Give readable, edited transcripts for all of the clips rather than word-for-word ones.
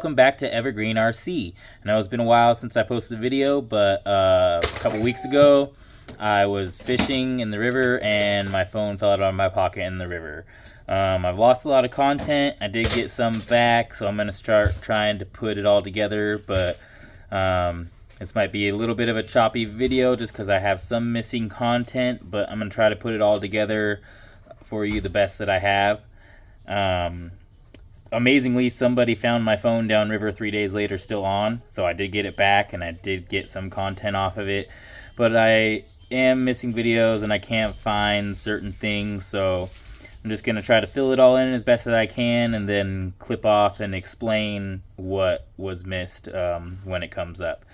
welcome back to Evergreen RC. I know it's been a while since I posted a video, but a couple weeks ago I was fishing in the river and my phone fell out of my pocket in the river. I've lost a lot of content. I did get some back, so I'm going to start trying to put it all together, but this might be a little bit of a choppy video just because I have some missing content, but I'm going to try to put it all together for you the best that I have. Amazingly, somebody found my phone downriver 3 days later still on, so I did get it back and I did get some content off of it, but I am missing videos and I can't find certain things, so I'm just going to try to fill it all in as best as I can and then clip off and explain what was missed when it comes up.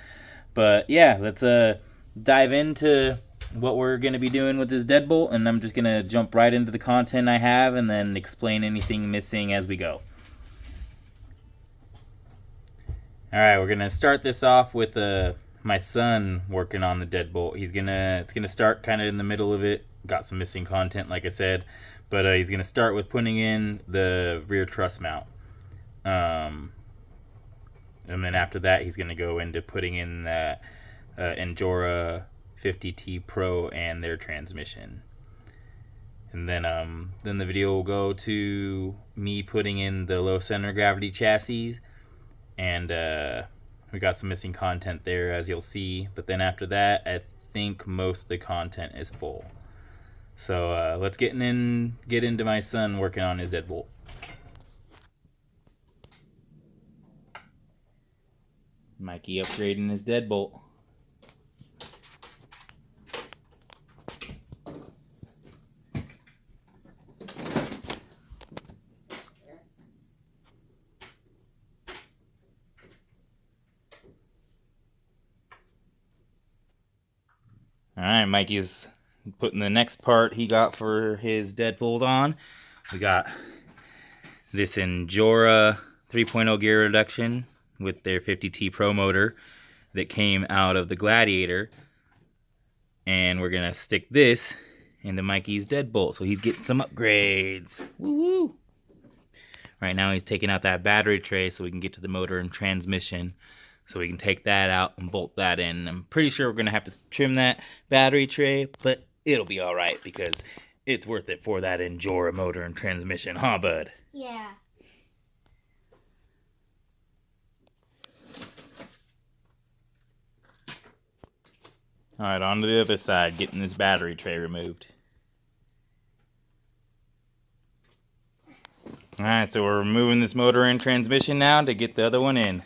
But yeah, let's dive into what we're going to be doing with this Deadbolt, and I'm just going to jump right into the content I have and then explain anything missing as we go. Alright, we're going to start this off with my son working on the Deadbolt. It's gonna start kind of in the middle of it. Got some missing content, like I said, but he's going to start with putting in the rear truss mount. And then after that, he's going to go into putting in the Endura 50T Pro and their transmission. And then the video will go to me putting in the low center gravity chassis. And we got some missing content there, as you'll see. But then after that, I think most of the content is full. So let's get into my son working on his Deadbolt. Mikey upgrading his Deadbolt. Alright, Mikey's putting the next part he got for his Deadbolt on. We got this Endura 3.0 gear reduction with their 50T Pro motor that came out of the Gladiator. And we're going to stick this into Mikey's Deadbolt. So he's getting some upgrades. Woo-woo! Right now he's taking out that battery tray so we can get to the motor and transmission. So we can take that out and bolt that in. I'm pretty sure we're going to have to trim that battery tray, but it'll be all right because it's worth it for that Endura motor and transmission, huh, bud? Yeah. All right, on to the other side, getting this battery tray removed. All right, so we're removing this motor and transmission now to get the other one in.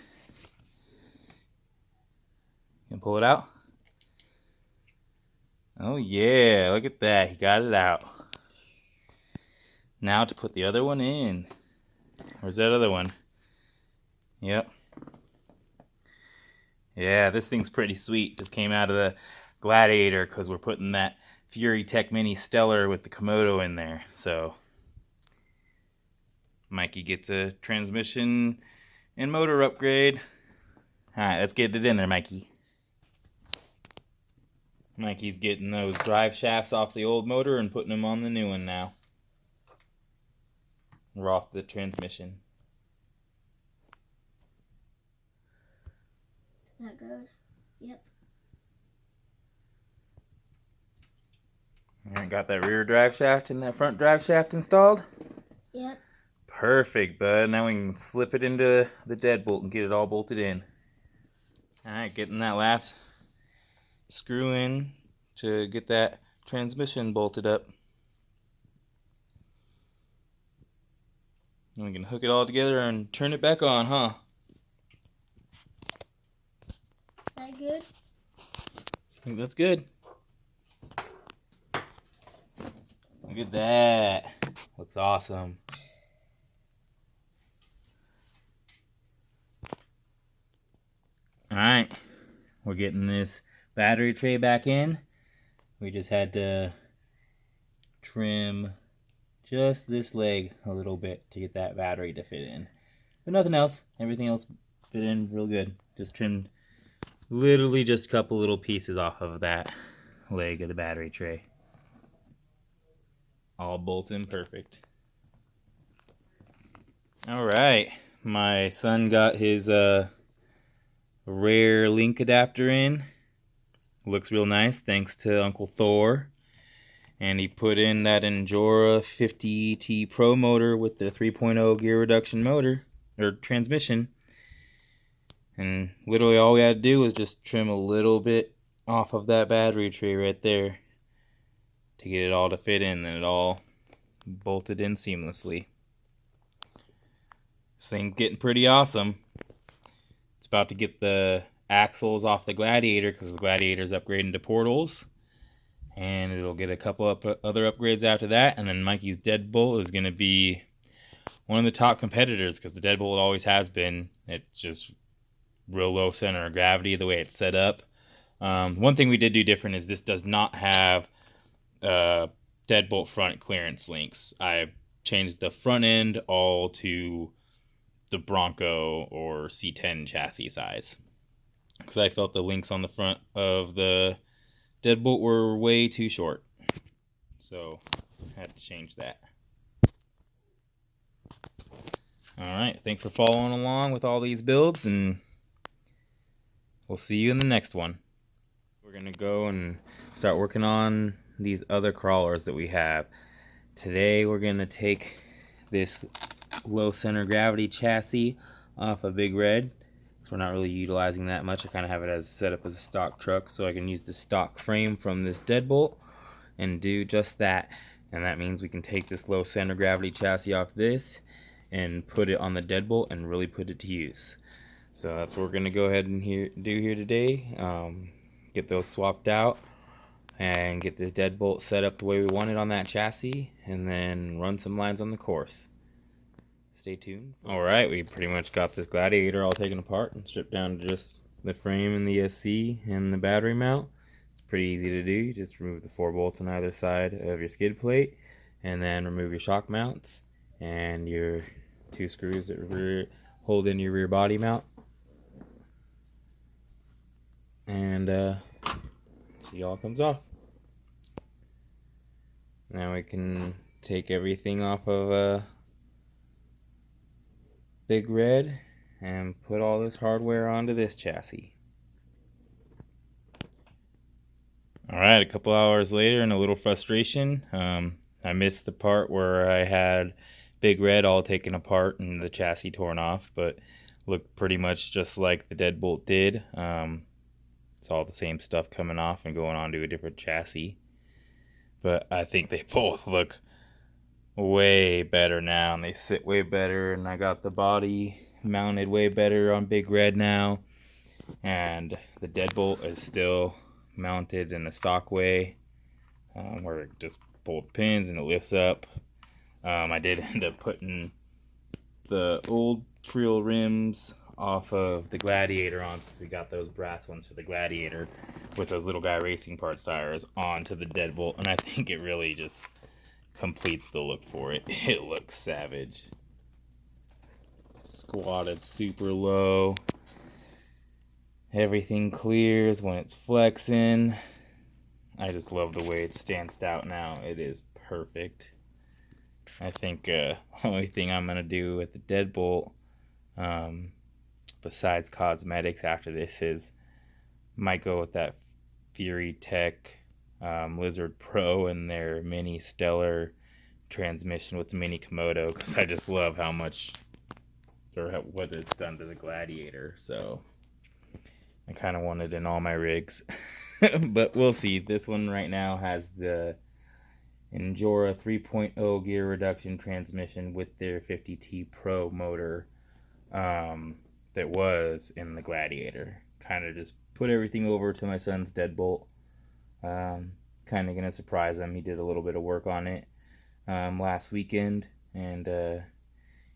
You can pull it out. Oh yeah, look at that. He got it out. Now to put the other one in. Where's that other one? Yep. Yeah, this thing's pretty sweet. Just came out of the Gladiator because we're putting that Fury Tech Mini Stellar with the Komodo in there. So Mikey gets a transmission and motor upgrade. Alright, let's get it in there, Mikey. Mikey's getting those drive shafts off the old motor and putting them on the new one now. We're off the transmission. That good? Yep. Alright, got that rear drive shaft and that front drive shaft installed? Yep. Perfect, bud. Now we can slip it into the Deadbolt and get it all bolted in. Alright, getting that last screw in to get that transmission bolted up. And we can hook it all together and turn it back on, huh? That good? I think that's good. Look at that. Looks awesome. Alright, we're getting this battery tray back in. We just had to trim just this leg a little bit to get that battery to fit in. But nothing else. Everything else fit in real good. Just trimmed literally just a couple little pieces off of that leg of the battery tray. All bolts in perfect. All right, my son got his rare link adapter in. Looks real nice, thanks to Uncle Thor. And he put in that Endura 50T Pro motor with the 3.0 gear reduction motor, or transmission. And literally all we had to do was just trim a little bit off of that battery tray right there to get it all to fit in, and it all bolted in seamlessly. This thing's getting pretty awesome. It's about to get the axles off the Gladiator because the Gladiator's upgrading to portals. And it'll get a couple other upgrades after that. And then Mikey's Deadbolt is going to be one of the top competitors because the Deadbolt always has been. It's just real low center of gravity the way it's set up. One thing we did do different is this does not have Deadbolt front clearance links. I changed the front end all to the Bronco or C10 chassis size because I felt the links on the front of the Deadbolt were way too short, so I had to change that. Alright, thanks for following along with all these builds, and we'll see you in the next one. We're going to go and start working on these other crawlers that we have. Today we're going to take this low center gravity chassis off a Big Red. So we're not really utilizing that much. I kind of have it as set up as a stock truck so I can use the stock frame from this Deadbolt and do just that. And that means we can take this low center gravity chassis off this and put it on the Deadbolt and really put it to use. So that's what we're going to go ahead and do here today. Get those swapped out and get this Deadbolt set up the way we want it on that chassis, and then run some lines on the course. Stay tuned. Alright, we pretty much got this Gladiator all taken apart and stripped down to just the frame and the ESC and the battery mount. It's pretty easy to do. You just remove the 4 bolts on either side of your skid plate, and then remove your shock mounts and your 2 screws that hold in your rear body mount. And see, all comes off. Now we can take everything off of Big Red and put all this hardware onto this chassis. Alright, a couple hours later, and a little frustration. I missed the part where I had Big Red all taken apart and the chassis torn off, but looked pretty much just like the Deadbolt did. It's all the same stuff coming off and going onto a different chassis. But I think they both look way better now, and they sit way better, and I got the body mounted way better on Big Red now, and the Deadbolt is still mounted in the stock way, where it just pull the pins and it lifts up. I did end up putting the old Trill rims off of the Gladiator on, since we got those brass ones for the Gladiator with those little guy racing parts tires onto the Deadbolt, and I think it really just completes the look for it. It looks savage. Squatted super low. Everything clears when it's flexing. I just love the way it stands out now. It is perfect. I think the only thing I'm going to do with the Deadbolt, besides cosmetics after this, is might go with that Fury Tech Lizard Pro and their mini Stellar transmission with the mini Komodo, because I just love how much, or what it's done to the Gladiator. So I kind of want it in all my rigs. But we'll see. This one right now has the Endura 3.0 gear reduction transmission with their 50T Pro motor that was in the Gladiator. Kind of just put everything over to my son's Deadbolt. Kind of going to surprise him. He did a little bit of work on it last weekend, and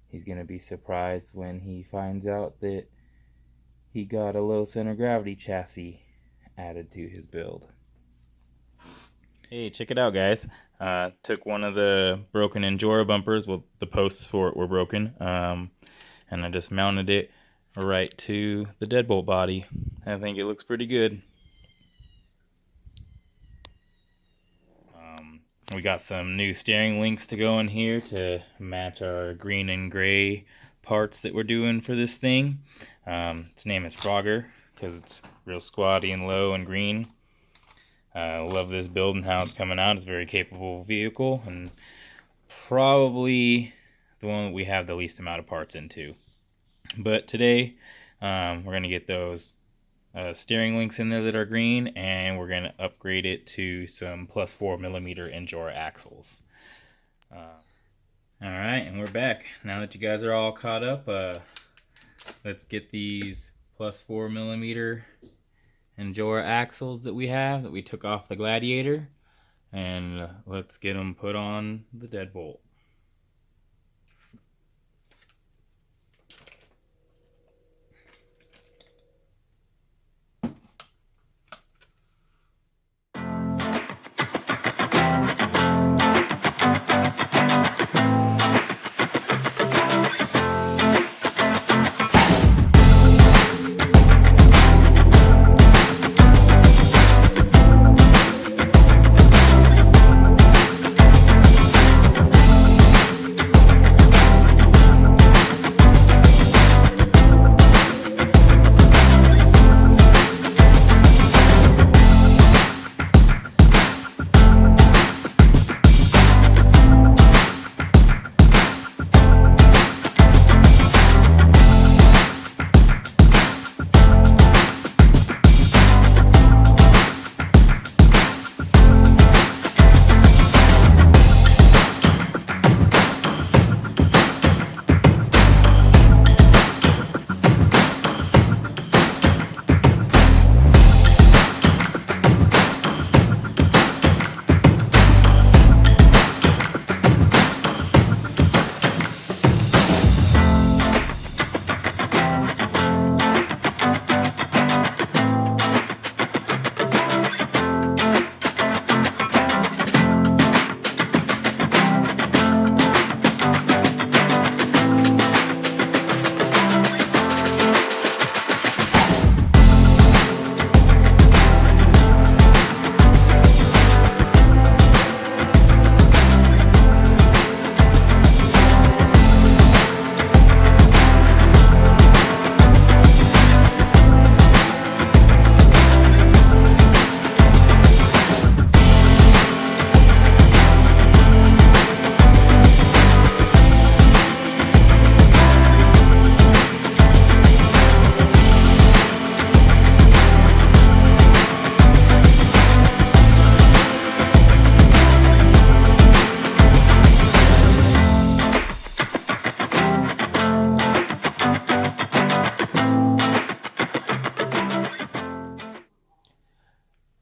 he's going to be surprised when he finds out that he got a low center gravity chassis added to his build. Hey, check it out, guys. Took one of the broken Endura bumpers. Well, the posts for it were broken, and I just mounted it right to the Deadbolt body. I think it looks pretty good. We got some new steering links to go in here to match our green and gray parts that we're doing for this thing. Its name is Frogger because it's real squatty and low and green. Love this build and how it's coming out. It's a very capable vehicle and probably the one that we have the least amount of parts into. But today we're going to get those steering links in there that are green, and we're going to upgrade it to some plus 4mm Endura axles. Alright, and we're back. Now that you guys are all caught up, let's get these plus 4mm Endura axles that we took off the Gladiator, and let's get them put on the Deadbolt.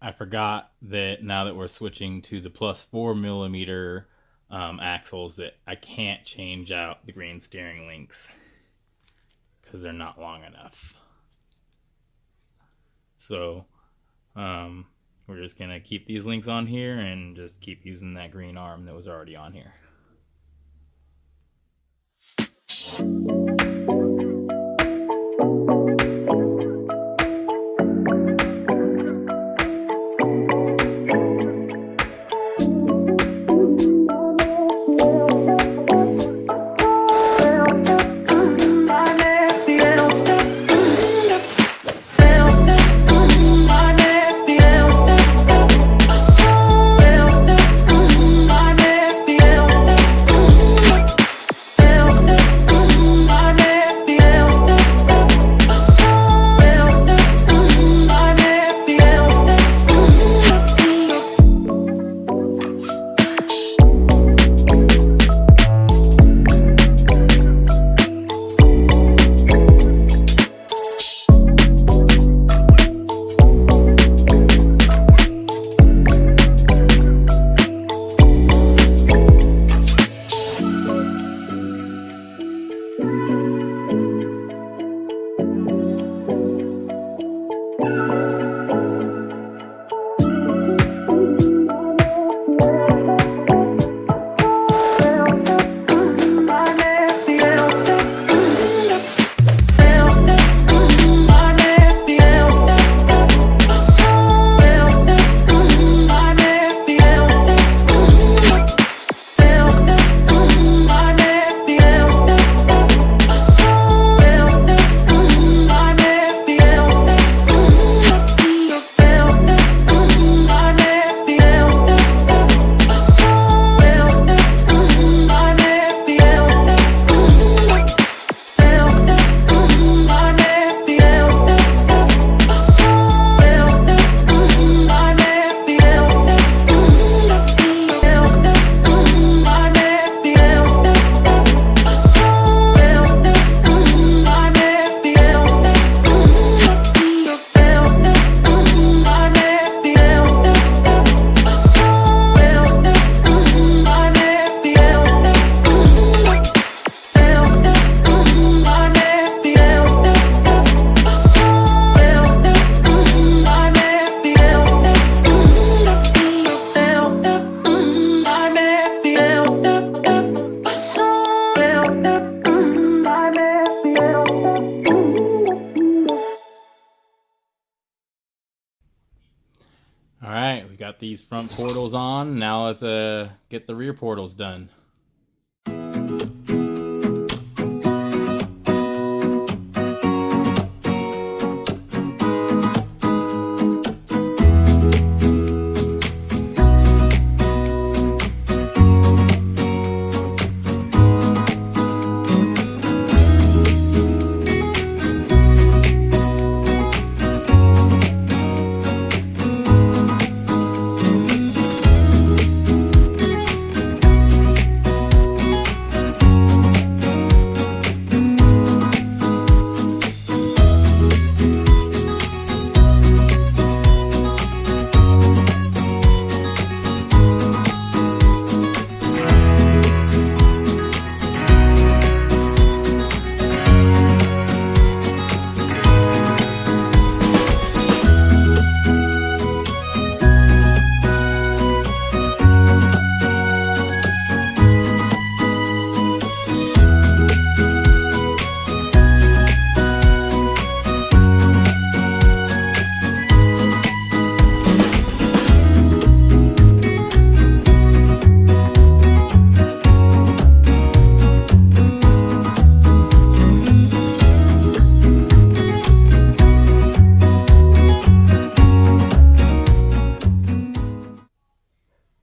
I forgot that now that we're switching to the plus 4mm axles that I can't change out the green steering links because they're not long enough. So we're just going to keep these links on here and just keep using that green arm that was already on here. got these front portals on. Now let's get the rear portals done.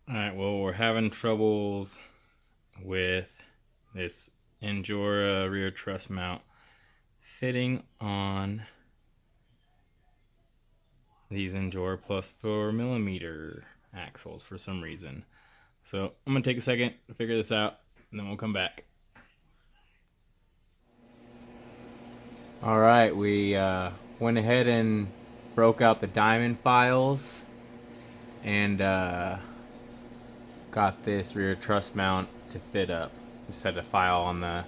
Alright, well, we're having troubles with this Endura rear truss mount fitting on these Endura plus 4mm axles for some reason. So I'm going to take a second to figure this out, and then we'll come back. Alright, we went ahead and broke out the diamond files and got this rear truss mount to fit up. Just had to file on the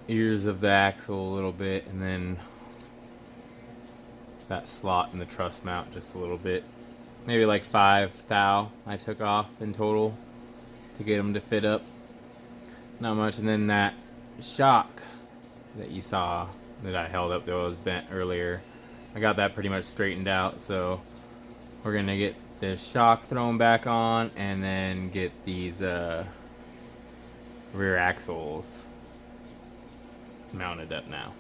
ears of the axle a little bit, and then that slot in the truss mount just a little bit. Maybe like 5 thou I took off in total to get them to fit up. Not much. And then that shock that you saw that I held up that was bent earlier, I got that pretty much straightened out. So we're gonna get the shock thrown back on and then get these rear axles mounted up now.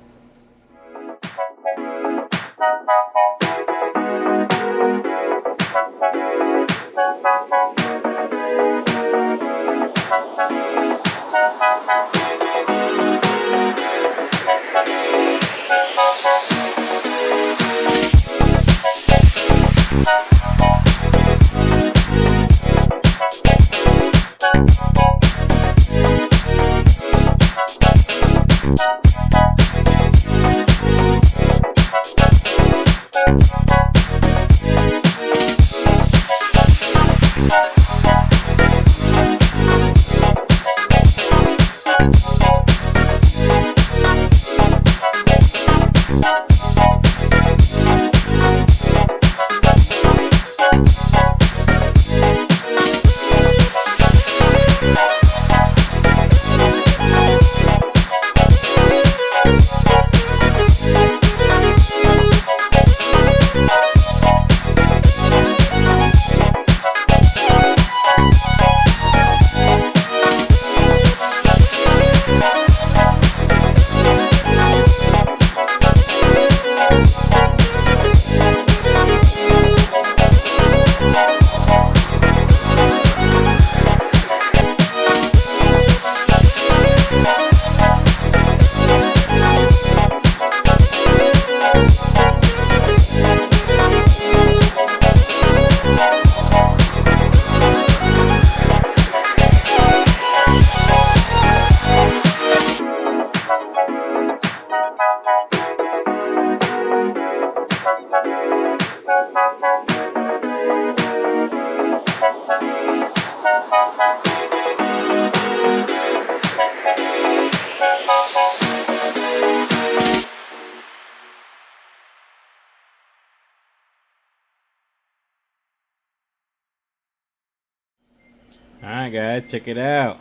Alright guys, check it out.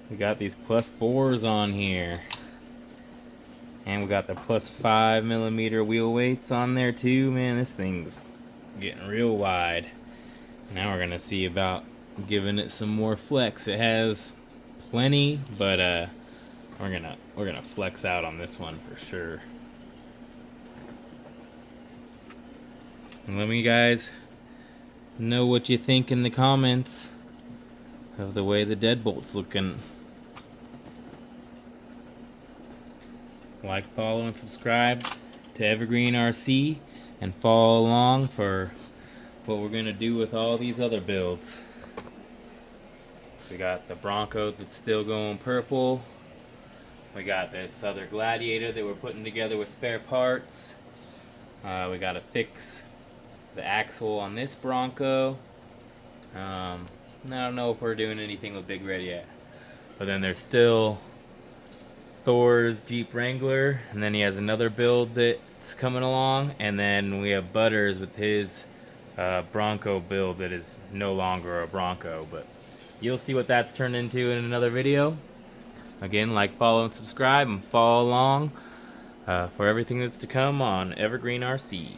We got these +4s on here. And we got the +5mm wheel weights on there too. Man, this thing's getting real wide. Now we're gonna see about giving it some more flex. It has plenty, but we're gonna flex out on this one for sure. And let me guys know what you think in the comments of the way the deadbolt's looking. Like, follow, and subscribe to Evergreen RC, and follow along for what we're gonna do with all these other builds. So we got the Bronco that's still going purple. We got this other Gladiator that we're putting together with spare parts. We gotta fix the axle on this Bronco. I don't know if we're doing anything with Big Red yet. But then there's still Thor's Jeep Wrangler, and then he has another build that's coming along, and then we have Butters with his Bronco build that is no longer a Bronco, but you'll see what that's turned into in another video. Again, like, follow, and subscribe, and follow along for everything that's to come on Evergreen RC.